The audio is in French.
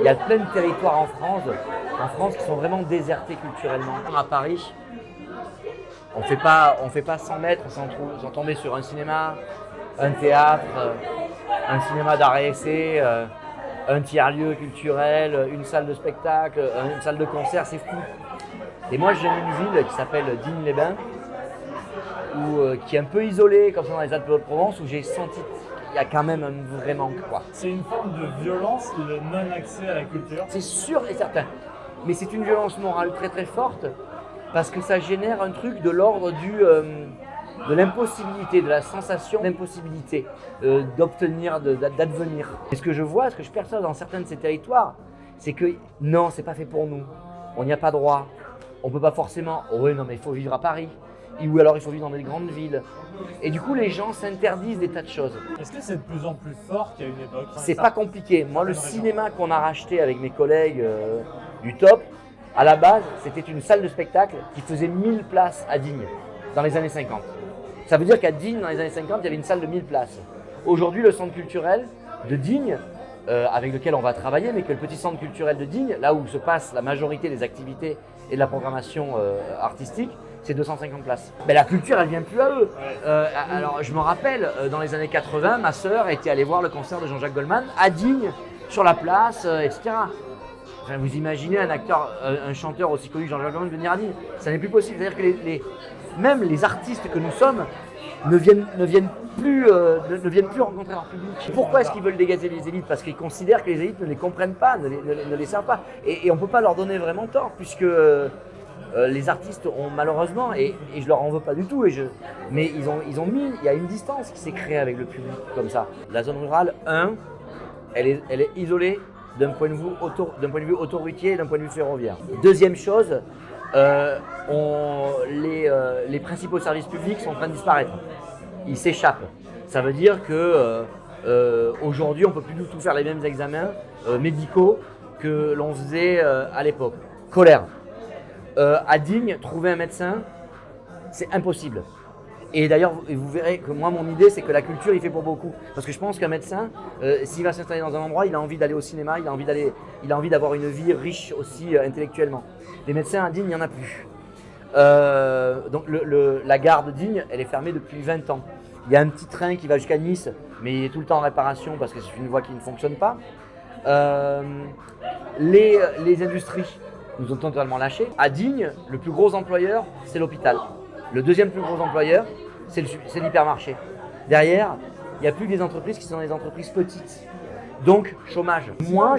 Il y a plein de territoires en France qui sont vraiment désertés culturellement. À Paris, on fait pas 100 mètres sans tomber sur un cinéma, un théâtre, un cinéma d'art et essai, un tiers-lieu culturel, une salle de spectacle, une salle de concert, c'est fou. Et moi, je viens d'une ville qui s'appelle Digne-les-Bains, qui est un peu isolée, comme ça dans les Alpes-de-Haute-Provence, où j'ai senti qu'il y a quand même un vrai manque, quoi. C'est une forme de violence, le non-accès à la culture. C'est sûr et certain. Mais c'est une violence morale très très forte, parce que ça génère un truc de l'ordre de l'impossibilité, de la sensation d'impossibilité d'obtenir, d'advenir. Et ce que je vois, ce que je perçois dans certains de ces territoires, c'est que non, c'est pas fait pour nous. On n'y a pas droit. On peut pas forcément. Oh oui, non, mais il faut vivre à Paris. Ou alors il faut vivre dans des grandes villes. Et du coup, les gens s'interdisent des tas de choses. Est-ce que c'est de plus en plus fort qu'il y a une époque? C'est pas compliqué. Moi, le cinéma qu'on a racheté avec mes collègues du top, à la base, c'était une salle de spectacle qui faisait 1000 places à Digne dans les années 50. Ça veut dire qu'à Digne, dans les années 50, il y avait une salle de 1000 places. Aujourd'hui, le centre culturel de Digne, avec lequel on va travailler, mais que le petit centre culturel de Digne, là où se passe la majorité des activités et de la programmation artistique, c'est 250 places. Mais la culture, elle vient plus à eux. Alors, je me rappelle, dans les années 80, ma sœur était allée voir le concert de Jean-Jacques Goldman à Digne, sur la place, etc. Enfin, vous imaginez un acteur, un chanteur aussi connu que Jean-Jacques Goldman venir à Digne? Ça n'est plus possible. C'est-à-dire que même les artistes que nous sommes ne viennent plus rencontrer leur public. Pourquoi est-ce qu'ils veulent dégager les élites? Parce qu'ils considèrent que les élites ne les comprennent pas, ne les servent pas. Et on ne peut pas leur donner vraiment tort, puisque les artistes ont malheureusement, et je leur en veux pas du tout, mais il y a une distance qui s'est créée avec le public comme ça. La zone rurale, elle est isolée d'un point de vue autoroutier et d'un point de vue ferroviaire. Deuxième chose, les principaux services publics sont en train de disparaître. Ils s'échappent. Ça veut dire que aujourd'hui, on ne peut plus du tout faire les mêmes examens médicaux que l'on faisait à l'époque. Colère. À Digne, trouver un médecin, c'est impossible. Et d'ailleurs, vous verrez que moi, mon idée, c'est que la culture, il fait pour beaucoup. Parce que je pense qu'un médecin, s'il va s'installer dans un endroit, il a envie d'aller au cinéma, il a envie d'avoir une vie riche aussi intellectuellement. Les médecins à Digne, il n'y en a plus. Donc la gare de Digne, elle est fermée depuis 20 ans. Il y a un petit train qui va jusqu'à Nice, mais il est tout le temps en réparation parce que c'est une voie qui ne fonctionne pas. Les industries nous ont totalement lâchés. À Digne, le plus gros employeur, c'est l'hôpital. Le deuxième plus gros employeur, c'est l'hypermarché. Derrière, il n'y a plus que des entreprises qui sont des entreprises petites. Donc, chômage. Moi,